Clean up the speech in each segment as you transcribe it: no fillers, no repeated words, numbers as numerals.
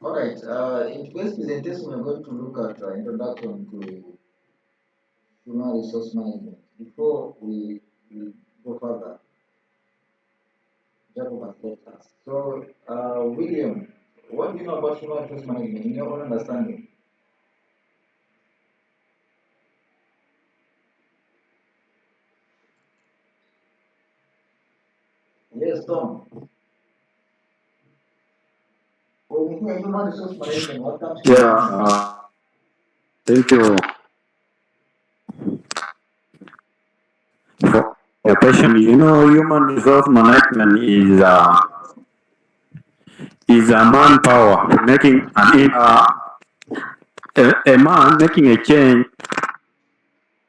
All right. In today's presentation, we're going to look at introduction to human resource management. Before we go further, Jacob has left us. So, William, what do you know about human resource management in your own understanding? Yes, Tom. When we hear human resource management, what comes to your Yeah, mind? thank you for your question. You know, human resource management is a manpower making a man making a change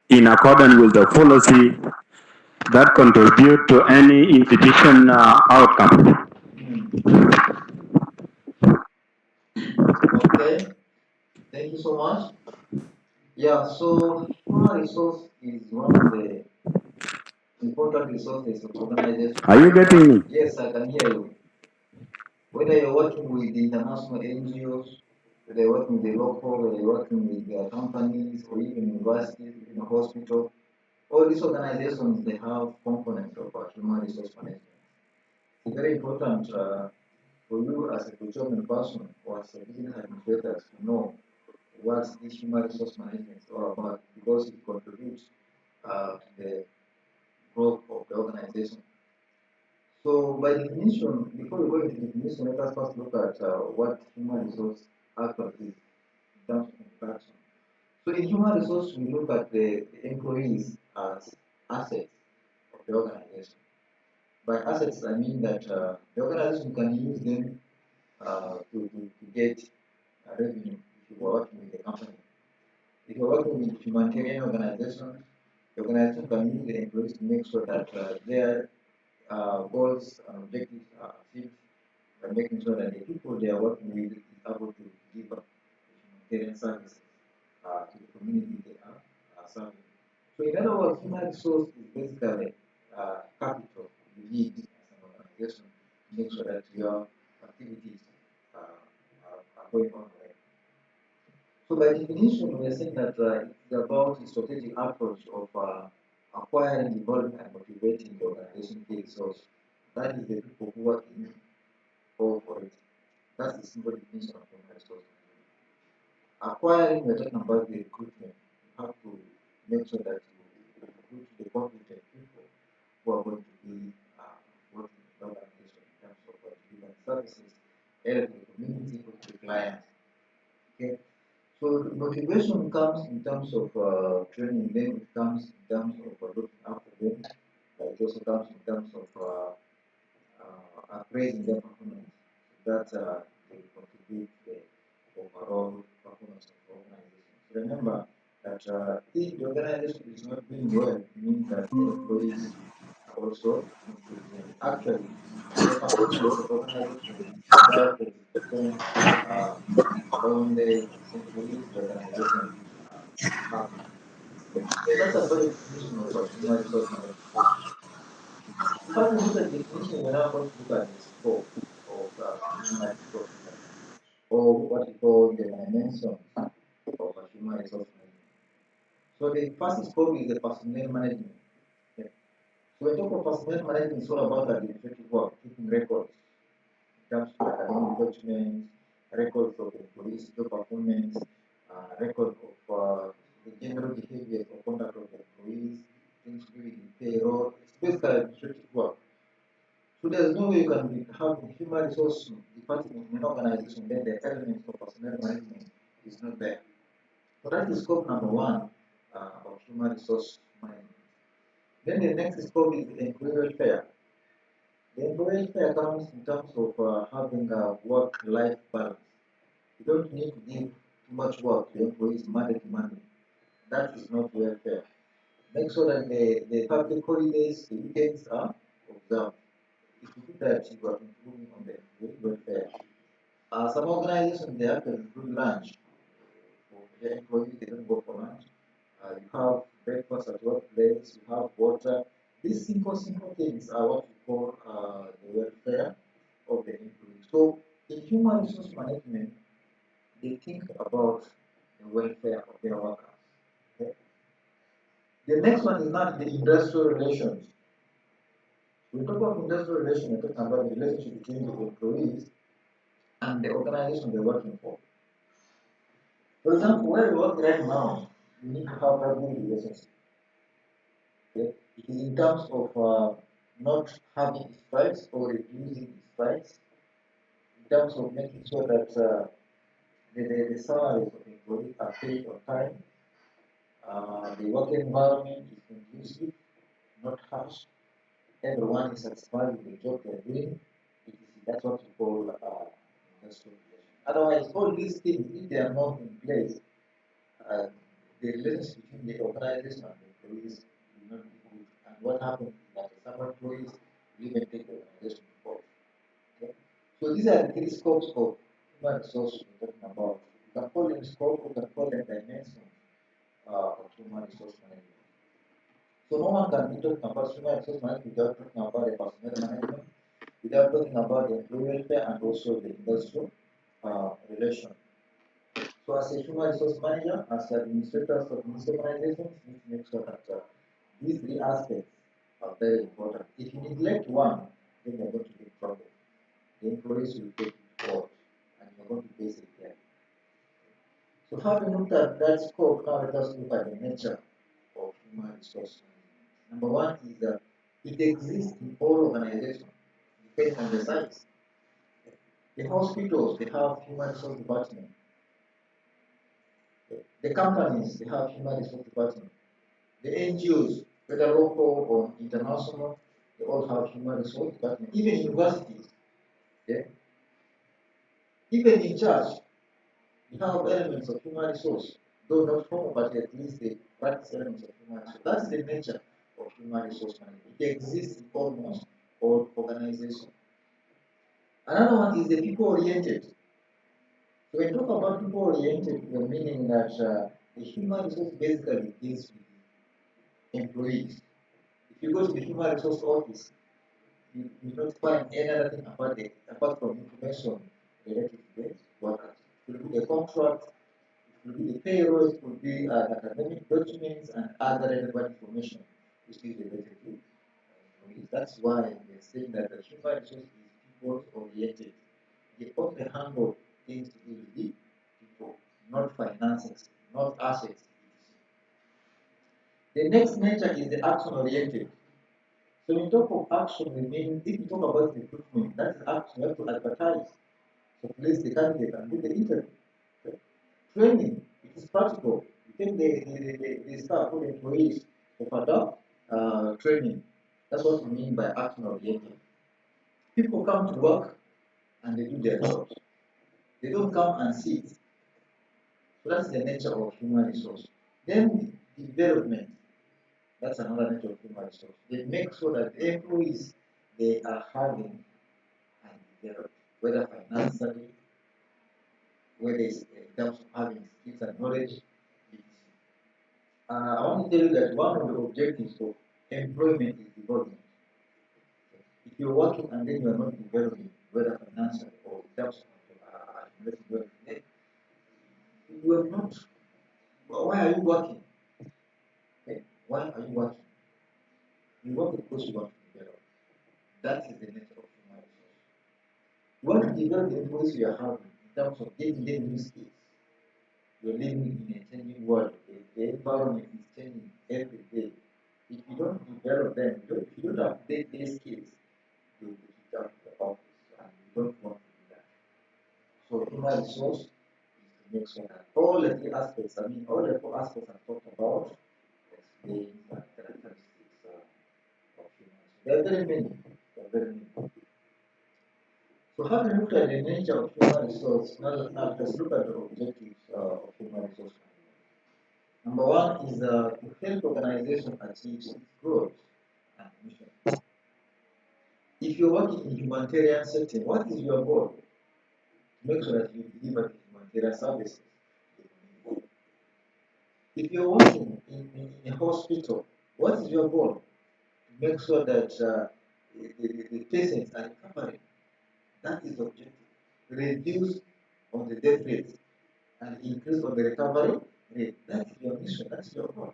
in accordance with the policy that contribute to any institution outcome. Hmm. Okay. Thank you so much. Yeah. So, human resource is one of the important resources of organization. Are you getting me? Yes, I can hear you. Whether you're working with the international NGOs, whether you're working with the local, whether you're working with their companies or even universities, even a hospital, all these organizations they have components of human resource management. It's very important for you as a procurement person or as a business administrator to know what this human resource management is all about because it contributes to the growth of the organization. So by definition, before we go into definition, let us first look at what human resource actually is in terms of introduction. So in human resource, we look at the employees as assets of the organization. By assets, I mean that the organization can use them to get revenue if you are working with the company. If you're working with humanitarian organizations, the organization can use the employees to make sure that their goals and objectives are achieved by making sure that the people they are working with is able to deliver humanitarian services to the community they are serving. So in other words, human resource is basically capital you need as an organization to make sure that your activities are going on well. So by definition, we are saying that it's about the strategic approach of acquiring, developing, and motivating the organization key resource. That is the people who work in all for it. That's the simple definition of human resource. Acquiring, we're talking about the recruitment. You have to make sure that you recruit the competent people who are going to be working in the organization in terms of delivering services, either to the community or to the client. Okay. So the motivation comes in terms of training them, it comes in terms of looking after them, it also comes in terms of appraising their performance so that they contribute to the overall performance of the organization. So remember that if the organization is not doing well, it means that the employees are also not doing well. Actually, the performance of the organization is directly depends uh, on the employees the organization have. So that's a very definition of human resource management. If we look at definition, we're now going to look at the scope of human resource management, or what we call the dimensions of human resource management. So the first scope is the personnel management. Okay. So when we talk of personnel management, it's all about administrative work, keeping records in terms of academic documents, records of employees' job performance, record of the general behavior or conduct of the employees, things to do with the payroll. It's basically administrative work. So there's no way you can have a human resource department in an organization then the elements of personnel management is not there. So that is scope number one of human resource management. Then the next scope is employee welfare. The employee welfare comes in terms of having a work-life balance. You don't need to give too much work to employees Monday to Monday. That is not welfare. Make sure that the public holidays, the weekends are observed. If you do that, you are improving on the employee welfare. Some organizations they actually include lunch for their employees. They don't go for lunch. You have breakfast at workplace. You have water. These simple things are what we call the welfare of the employee. So in human resource management, they think about the welfare of their workers. Okay? The next one is not the industrial relations. We talk about industrial relations, we're talking about the relationship between the employees and the organization they're working for. For example, where we work right now, we need to have a good relationship. Okay? It is in terms of not having strikes or reducing strikes, in terms of making sure that the salaries of employees are paid on time, the work environment is conducive, not harsh, everyone is satisfied with the job they're doing. That's what we call industrial relations. Otherwise, all these things, if they are not in place, uh, the relationship between the organization and the employees will not be good. And what happens is that some employees will even take the organization to court. Okay? So these are the three scopes of human resources we're talking about. You can call them scope, you can call them dimensions of human resource management. So no one can be talking about human resource management without talking about the personnel management, without talking about the employee welfare and also the industrial relation. So as a human resource manager, as administrators of municipal organizations, you need to make sure that these three aspects are very important. If you neglect one, then you're going to be in trouble. The employees will take it forward and you're going to face it there. So having looked at that scope, now let us look at the nature of human resource management. Number one is that it exists in all organizations, depending on the size. The hospitals, they have human resource department. The companies, they have human resource department. The NGOs, whether local or international, they all have human resource department. Even universities, okay? Even in church, you have elements of human resource, though not formal, but at least they practice elements of human resource. That's the nature of human resource management. It exists in almost all organizations. Another one is the people-oriented. So when you talk about people-oriented, we're meaning that the human resource basically deals with employees. If you go to the human resource office, you don't find any other thing apart from information related to the workers. It could be the contract, it could be the payroll, it could be academic documents and other relevant information which is related to employees. That's why we're saying that the human resource is people oriented. They only handle things to do with the people, not finances, not assets. The next nature is the action oriented. So when we talk of action, we mean if we talk about recruitment, that is action. You have to advertise. So place the candidate and do the interview. Okay? Training, it is practical. You take the staff or the employees to conduct training. That's what we mean by action oriented. People come to work and they do their jobs. They don't come and sit. So that's the nature of human resource. Then development, that's another nature of human resource. They make sure that the employees they are having and developed, whether financially, whether it's in terms of having skills and knowledge. I want to tell you that one of the objectives of employment is development. If you're working and then you're not developing, whether financially or in terms of accumulating wealth, then you are not. Why are you working? Okay? Why are you working? You work because you want to develop. That is the nature of human resource. You want to develop the employees you are having in terms of giving them new skills. You're living in a changing world. The environment is changing every day. If you don't develop them, if you don't update these skills, they will kick out of the office, and you don't want to do that. So human resource is to make sure that all the three aspects, all the four aspects I've talked about, explain the characteristics of human resource. There are very many. There are very many. So having looked at the nature of human resource, now let's look at the objectives of human resource. Number one is to help organization achieve its goals and mission. If you're working in humanitarian setting, what is your goal? To make sure that you deliver humanitarian services. If you're working in a hospital, what is your goal? To make sure that the patients are recovering. That is the objective. Reduce on the death rate. and increase of the recovery rate. That's your mission, that's your goal.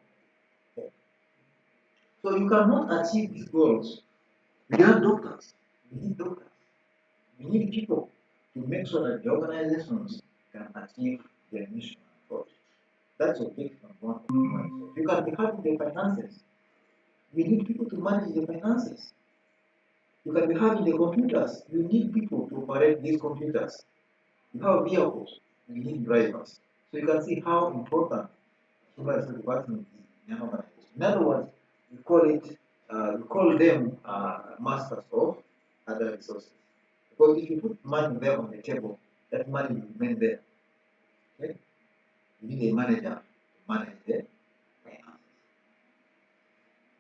Okay. So you cannot achieve these goals without doctors. We need doctors. We need people to make sure that the organizations can achieve their mission and goals. That's objective number one of human resource. You can be having the finances. We need people to manage the finances. You can be having the computers. You need people to operate these computers. You have vehicles. We need drivers. So you can see how important human resource department is in an organization. In other words, we call them masters of other resources. Because if you put money there on the table, that money will remain there. Okay? You need a manager to manage the finances.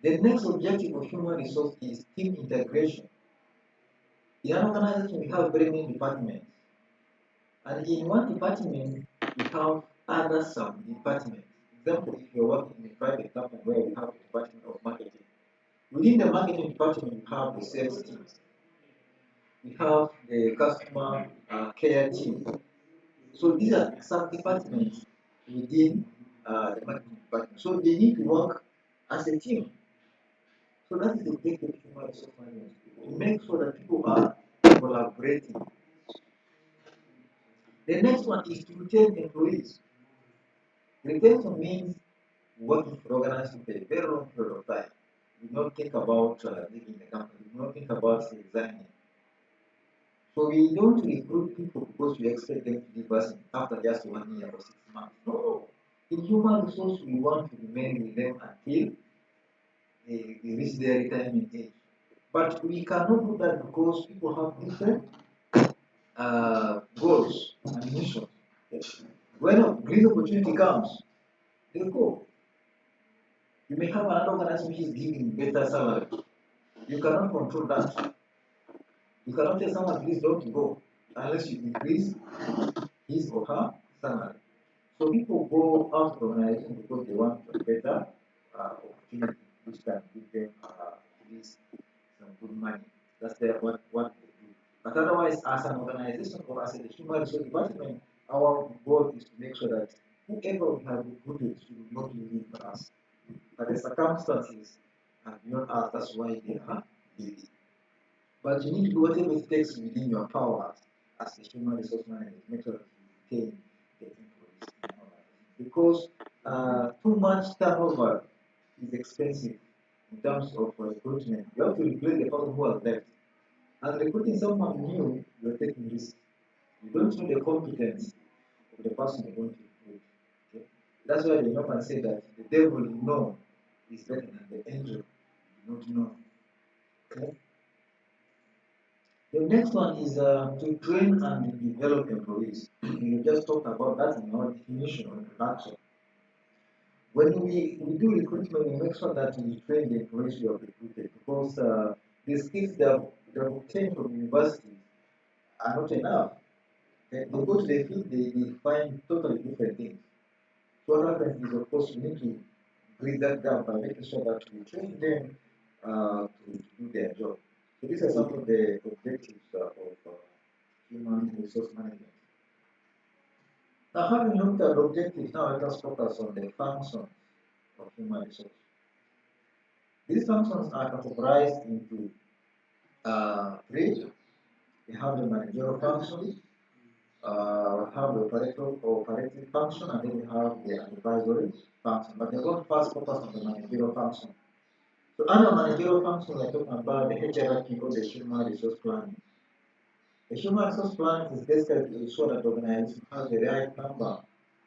The next objective of human resource is team integration. In an organization, we have very many departments. And in one department, we have other sub-departments. Example, if you're working in a private company where we have a department of marketing, within the marketing department, we have the sales teams. We have the customer care team. So these are sub-departments within the marketing department. So they need to work as a team. So that is the objective of human resource management, to make sure that people are collaborating. The next one is to retain employees. Retention means working for organization for a very long period of time. You don't think about leaving the company, you don't think about resigning. So we don't recruit people because we expect them to give us after just 1 year or 6 months. No. In human resource, we want to remain with them until they reach their retirement age. But we cannot do that because people have different goals and missions. When a great opportunity comes, they go. You may have another organization which is giving better salary. You cannot control that. You cannot tell someone, please don't go unless you increase his or her salary. So people go out of organization because they want a better opportunity, which can give them at least some good money. That's what they do. But otherwise, as an organization or as a human resource department, our goal is to make sure that whoever we have recruited should not leave us. But the circumstances are beyond us, that's why they are leaving. But you need to do whatever it takes within your powers as a human resource manager to make sure that you retain the employees. Because too much turnover is expensive in terms of recruitment. You have to replace the person who has left. And recruiting someone new, you're taking risks. You don't know the competence of the person you're going to recruit. Okay? That's why they often say that the devil you know is better than the angel you don't know. Okay? The next one is to train and develop employees. We just talked about that in our definition or introduction. When we do recruitment, we make sure that we train the employees we have recruited because the skills they have obtained from universities are not enough. They go to the field, they find totally different things. So what happens is, of course, we need to bridge that gap by making sure that we train them to do their job. So these are some of the objectives of human resource management. Now, having looked at objectives, now let us focus on the functions of human resource. These functions are categorized into three. We have the managerial function, we have the operative function, and then we have the advisory function. But we're going to first focus on the managerial function. So under managerial function, we're talking about the HRM or the human resource planning. The human resource planning is basically to ensure that the organization has the right number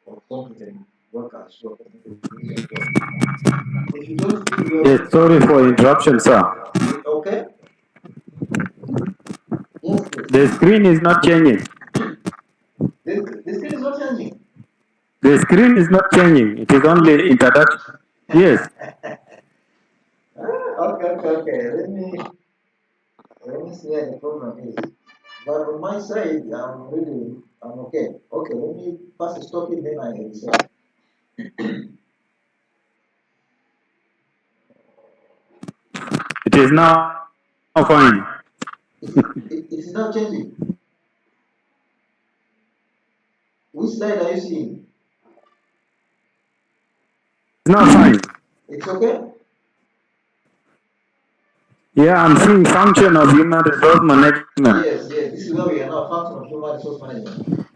of competent workers who are committed to doing their job. If you don't feel Yes, well, sorry for interruption, sir. okay? Yes, The please. screen is not changing. This thing is not changing. The screen is not changing. It is only introduction. Yes. Okay. Let me see where the problem is. But on my side, I'm okay. Okay, let me first stop it, then I reset. It is now fine. It is not changing. Which slide are you seeing? It's not fine. It's okay? Yeah, I'm seeing function of human resource management. Yes, yes. This is where we are now, function of human resource management.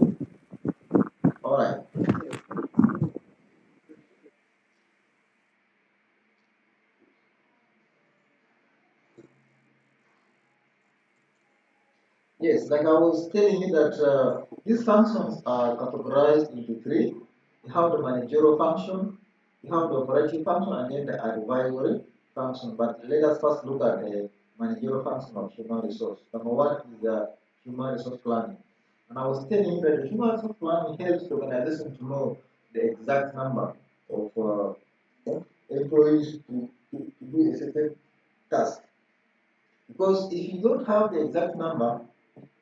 All right. Yes, like I was telling you that these functions are categorized into three. You have the managerial function, you have the operative function, and then the advisory function. But let us first look at the managerial function of human resource. Number one is human resource planning. And I was telling you that the human resource planning helps the organization to know the exact number of employees to do a certain task. Because if you don't have the exact number,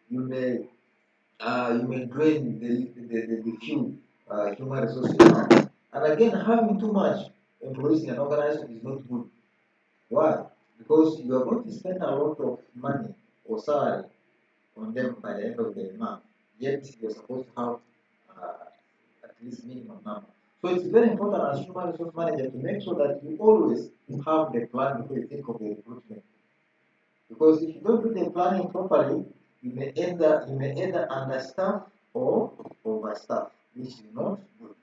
you may drain the few human resources now. And again, having too much employees in an organization is not good. Why? Because you are going to spend a lot of money or salary on them by the end of the month. Yet you're supposed to have at least minimum number. So it's very important as human resource manager to make sure that you always have the plan before you think of the recruitment. Because if you don't do the planning properly, you may either understaff or overstaff, which is not good.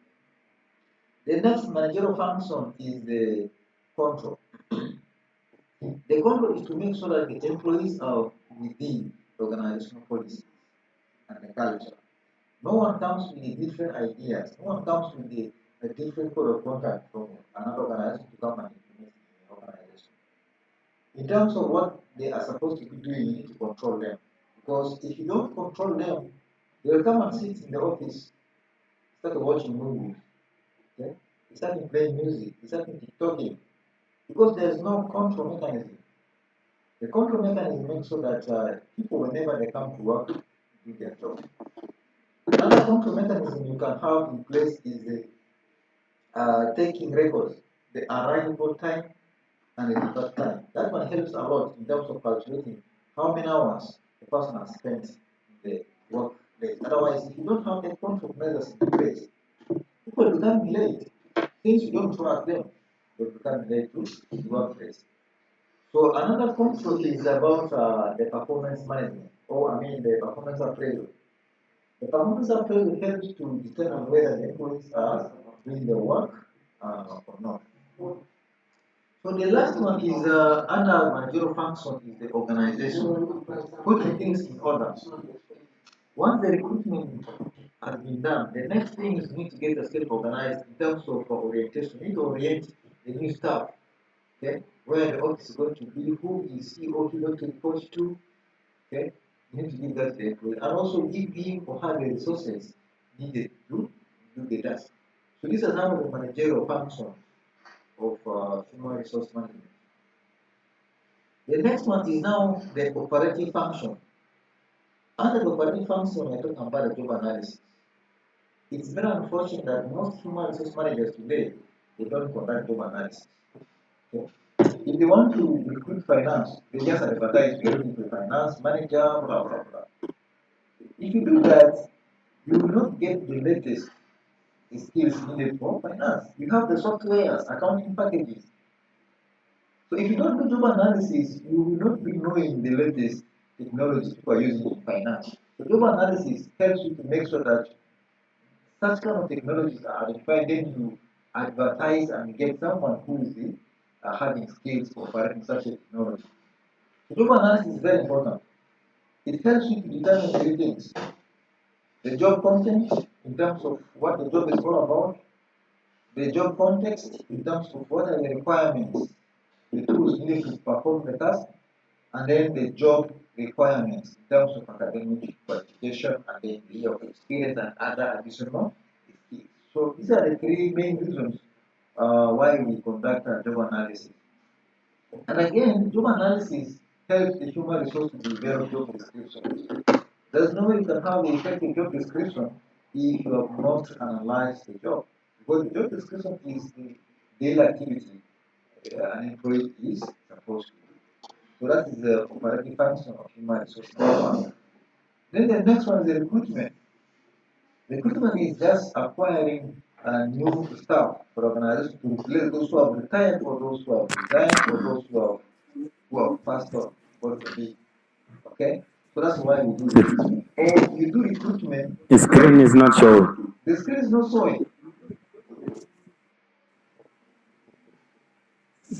The next managerial function is the control. The control is to make sure that the employees are within the organizational policies and the culture. No one comes with the different ideas. No one comes with a different code of conduct from another organization to come and implement in the organization. In terms of what they are supposed to be doing, you need to control them. Because if you don't control them, they'll come and sit in the office, start watching movies, okay? Start playing music, start TikToking. Because there's no control mechanism. The control mechanism makes sure that people, whenever they come to work, do their job. Another control mechanism you can have in place is the taking records, the arrival time and the depart time. That one helps a lot in terms of calculating how many hours the person has spent in the workplace. Otherwise, if you don't have the control measures in place, people become late. Since you don't track them, they become late to the workplace. So another control is about the performance management, or I mean the performance appraisal. The performance appraisal helps to determine whether the employees are doing their work or not. So the last one is under managerial function is the organization, putting things in order. Once the recruitment has been done, the next thing is you need to get yourself organized in terms of orientation. You need to orient the new staff, okay? Where the office is going to be, who is he or he going to report to, okay? You need to give that to the employee and also give him or her the resources needed to do the task. So these are some of the managerial functions of human resource management. The next one is now the operative function. Under the operative function, we're talking about the job analysis. It's very unfortunate that most human resource managers today they don't conduct job analysis. Okay? If they want to recruit finance, they just advertise we're looking for finance manager, blah blah blah. If you do that, you will not get the latest skills needed for finance. You have the softwares, accounting packages. So if you don't do job analysis, you will not be knowing the latest technologies people are using in finance. So job analysis helps you to make sure that such kind of technologies are identified, then you advertise and get someone who is having skills for operating such a technology. So job analysis is very important. It helps you to determine three things. The job content in terms of what the job is all about, the job context in terms of what are the requirements, the tools needed to perform the task, and then the job requirements in terms of academic qualification and then the year of experience and other additional skills. So these are the three main reasons why we conduct a job analysis. And again, job analysis helps the human resource to develop job descriptions. There's no way you can have the effective job description if you have not analyzed the job. Because the job description is the daily activity an employee is supposed to do. So that is the operating function of human resource management. Then the next one is the recruitment. Recruitment is just acquiring new staff for organizations to replace those who have retired or those who have resigned or those who have passed on, God forbid. Okay? So that's why we do recruitment. Or you do recruitment The screen when is not showing. the screen is not showing.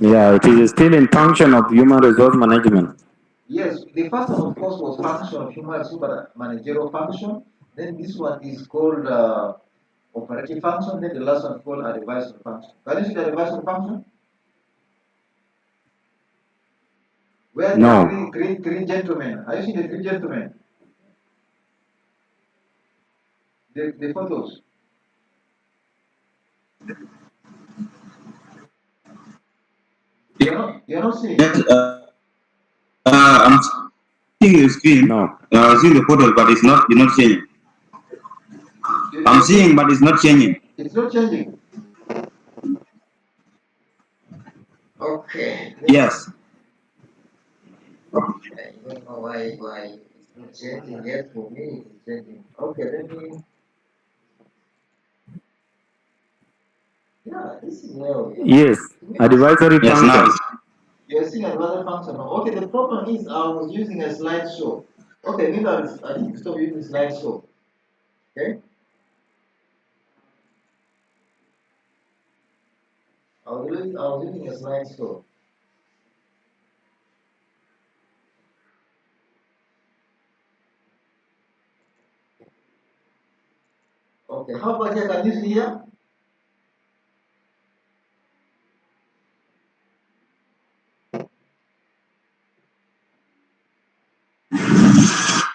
Yeah, it is still in function of human resource management. Yes, the first one, of course, was function of human resource managerial function. Then this one is called operative function. Then the last one is called advisory function. Can you see the advisory function? Where there are No. three gentlemen. Are you seeing the three gentlemen? The photos. You're not seeing. Yes, I'm seeing the screen. No. Seeing the photos, but it's not changing. I'm You're seeing, seeing. but it's not changing. It's not changing. Okay. Yes. I don't know why it's not changing yet. For me, it's changing. Okay, let me. Yeah, this is well. Yes. To me, this Advisory Yes, now function. you're seeing another function. Okay, the problem is I was using a slideshow. Okay, maybe I need to stop using slideshow. Okay, I was using a slideshow. Okay, how about here? Can you see here?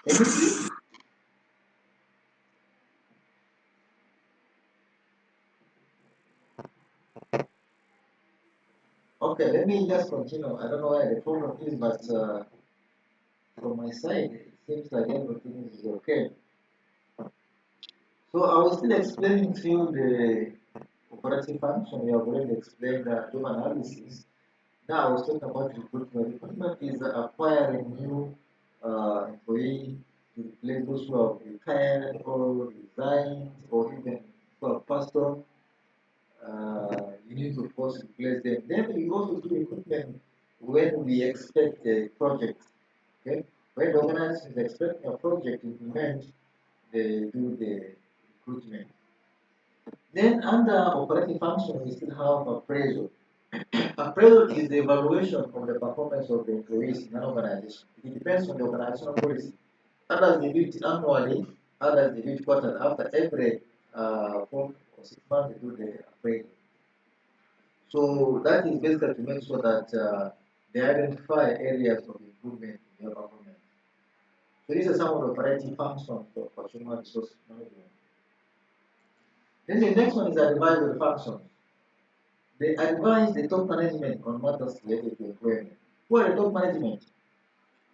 Can you see? Okay, let me just continue. I don't know where the problem is, but from my side, it seems like everything is okay. So I was still explaining to you the operating function. We have already explained the job analysis. Now I was talking about recruitment. Recruitment is acquiring new employee to replace those who have retired or resigned or even who have passed on. You need to, of course, replace them. Then we also do recruitment when we expect a project. Okay? When the organization is expecting a project to implement, they do the recruitment. Then under operating function, we still have appraisal. Appraisal is the evaluation of the performance of the employees in an organization. It depends on the organizational policy. Others they do it annually, others they do it quarterly. After every 4 or 6 months, they do the appraisal. So that is basically to make sure that they identify areas of improvement in their performance. So these are some of the operating functions of human resource management. Then the next one is advisory functions. They advise the top management on matters related to employment. Who are the top management?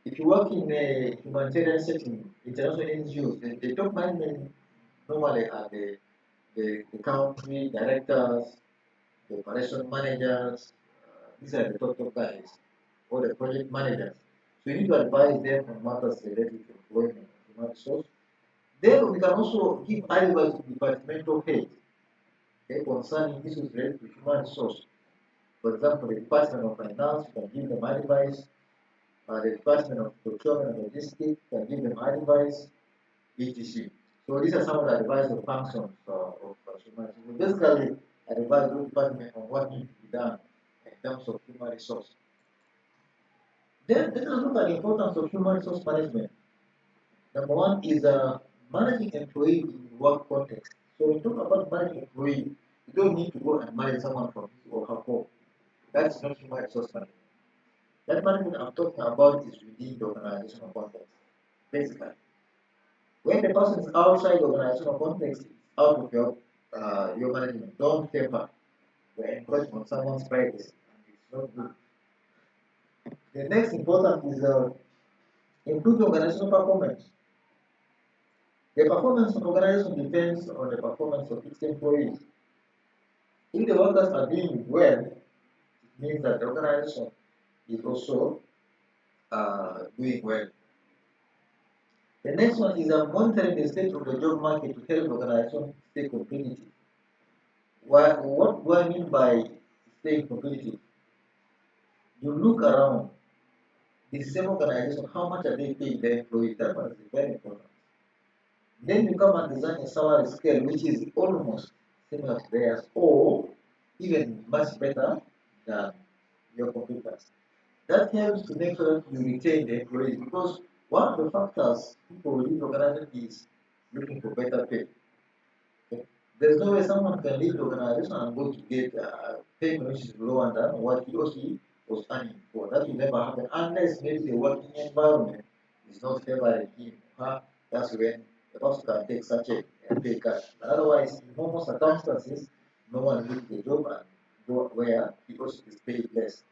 If you work in a humanitarian setting, international NGOs, the top management normally are the country directors, the operation managers, these are the top guys, or the project managers. So you need to advise them on matters related to employment, human resource. Then we can also give advice to departmental heads, okay, concerning issues related to human resource. For example, the Department of Finance can give them advice, the Department of Procurement and Logistics can give them advice, etc. So these are some of the advisory functions of human resources. Basically, advise the department on what needs to be done in terms of human resource. Then let us look at the importance of human resource management. Number one is managing employee in work context. So when you talk about managing employee, you don't need to go and manage someone from his or her home. That's not human resource management. That management I'm talking about is within the organizational context. Basically, when the person is outside the organizational context, it's out of your management. Don't temper. You're encroaching on someone's privacy. It's not good. The next important is improve the organizational performance. The performance of the organization depends on the performance of its employees. If the workers are doing well, it means that the organization is also doing well. The next one is monitoring the state of the job market to help organizations stay competitive. What do I mean by staying competitive? You look around the same organization, how much are they paying their employees? That one is very important. Then you come and design a salary scale which is almost similar to theirs or even much better than your competitors. That helps to make sure that you retain the employees because one of the factors people leave organization is looking for better pay. Okay? There's no way someone can leave the organization and go to get payment which is lower than what he or she was earning for. That will never happen unless maybe the working environment is not favoring him. That's when the person can take such a pay cut. But otherwise, in normal circumstances, no one leaves the job and go where he or she is paid less.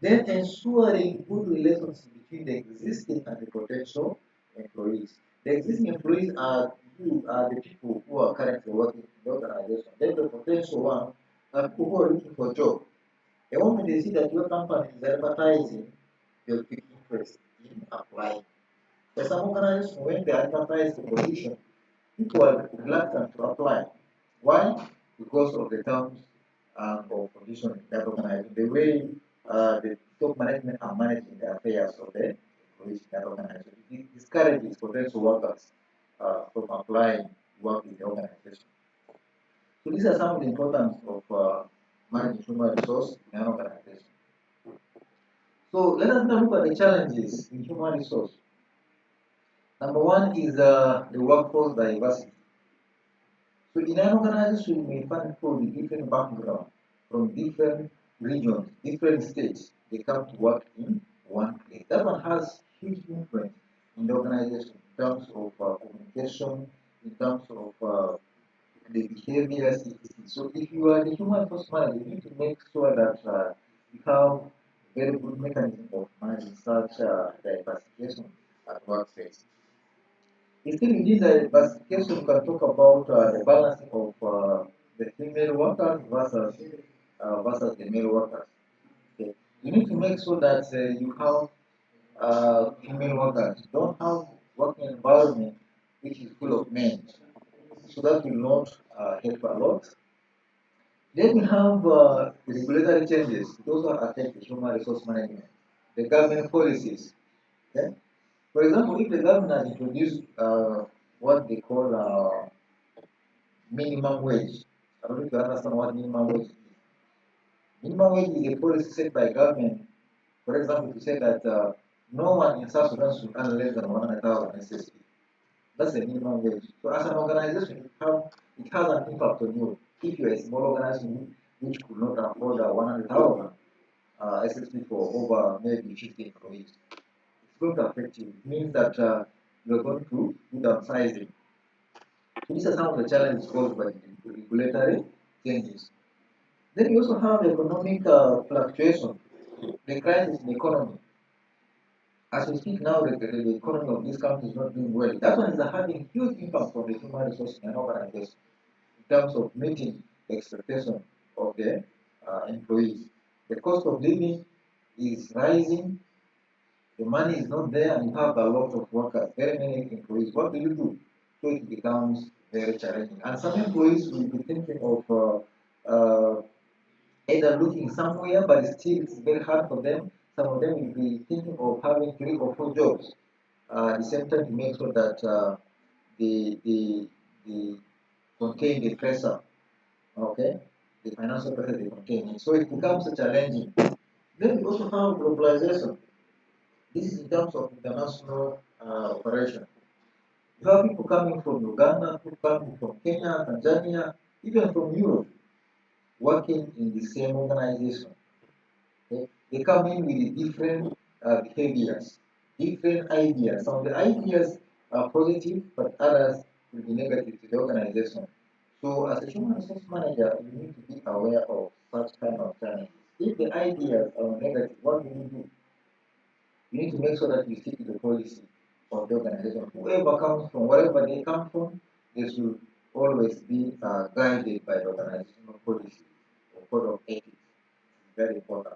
Then ensuring good relations between the existing and the potential employees. The existing employees are the people who are currently working in the organization. Then the potential one are people who are looking for a job. The moment they see that your company is advertising, they'll pick interest in applying. There's some organizations when they advertise the position, people are reluctant to apply. Why? Because of the terms or conditions in that organization, the way the top management are managing the affairs of the employees in that organization. It discourages potential workers from applying work in the organization. So these are some of the importance of managing human resource in an organization. So let us now look at the challenges in human resource. Number one is the workforce diversity. So in an organization, you may find people with different backgrounds from different regions, different states. They come to work in one place. That one has huge influence in the organization in terms of communication, in terms of the behaviors. So if you are the human resource manager, you need to make sure that you have very good mechanism of managing such diversification at workplace. Still within the classification, you can talk about the balancing of the female workers versus the male workers. Okay. You need to make sure that you have female workers. You don't have working environment which is full of men. So that will not help a lot. Then we have regulatory changes. Those are affect the human resource management. The government policies. Okay? For example, if the government has introduced what they call minimum wage, I don't know if you understand what minimum wage is. Minimum wage is a policy set by government, for example, to say that no one in South Sudan should earn less than 100,000 SSP. That's the minimum wage. So as an organization, it has an impact on you. If you're a small organization which could not afford 100,000 SSP for over maybe 50 employees, it's going to affect you. It means that you're going to do downsizing. So these are some of the challenges caused by the regulatory changes. Then you also have economic fluctuation, the crisis in the economy. As we speak now, the economy of this country is not doing well. That one is having huge impact on the human resource in an organization in terms of meeting the expectation of the employees. The cost of living is rising, the money is not there, and you have a lot of workers, very many employees. What do you do? So it becomes very challenging. And some employees will be thinking of either looking somewhere, but still it's very hard for them. Some of them will be thinking of having 3 or 4 jobs at the same time to make sure that they contain the pressure, okay, the financial pressure they contain. So it becomes a challenging. Then we also have globalization. This is in terms of international operation. You have people coming from Uganda, people coming from Kenya, Tanzania, even from Europe, working in the same organization. Okay? They come in with different behaviors, different ideas. Some of the ideas are positive, but others will be negative to the organization. So, as a human resource manager, you need to be aware of such kind of challenges. If the ideas are negative, what do you do? You need to make sure that you stick to the policy of the organization. Whoever comes from, wherever they come from, they should always be guided by the organizational policy or code of ethics. It's very important.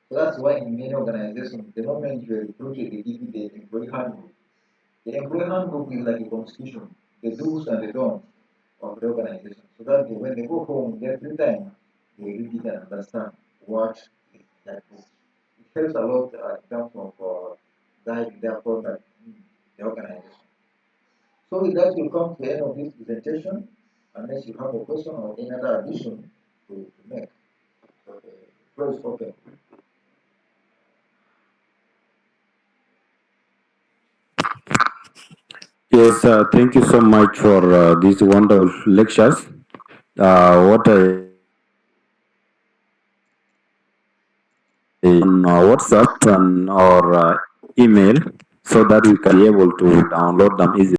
So that's why in many organizations, the moment you are recruited, they give you the employee handbook. The employee handbook is like a constitution, the do's and the don'ts of the organization. So that when they go home, their free time, they read it and understand what is that book. It helps a lot in terms of guiding their conduct in the organization. So with that, we'll come to the end of this presentation, unless you have a question or any other addition to make. So the floor is open. Yes, thank you so much for these wonderful lectures. What I on WhatsApp and or email so that we can be able to download them easily.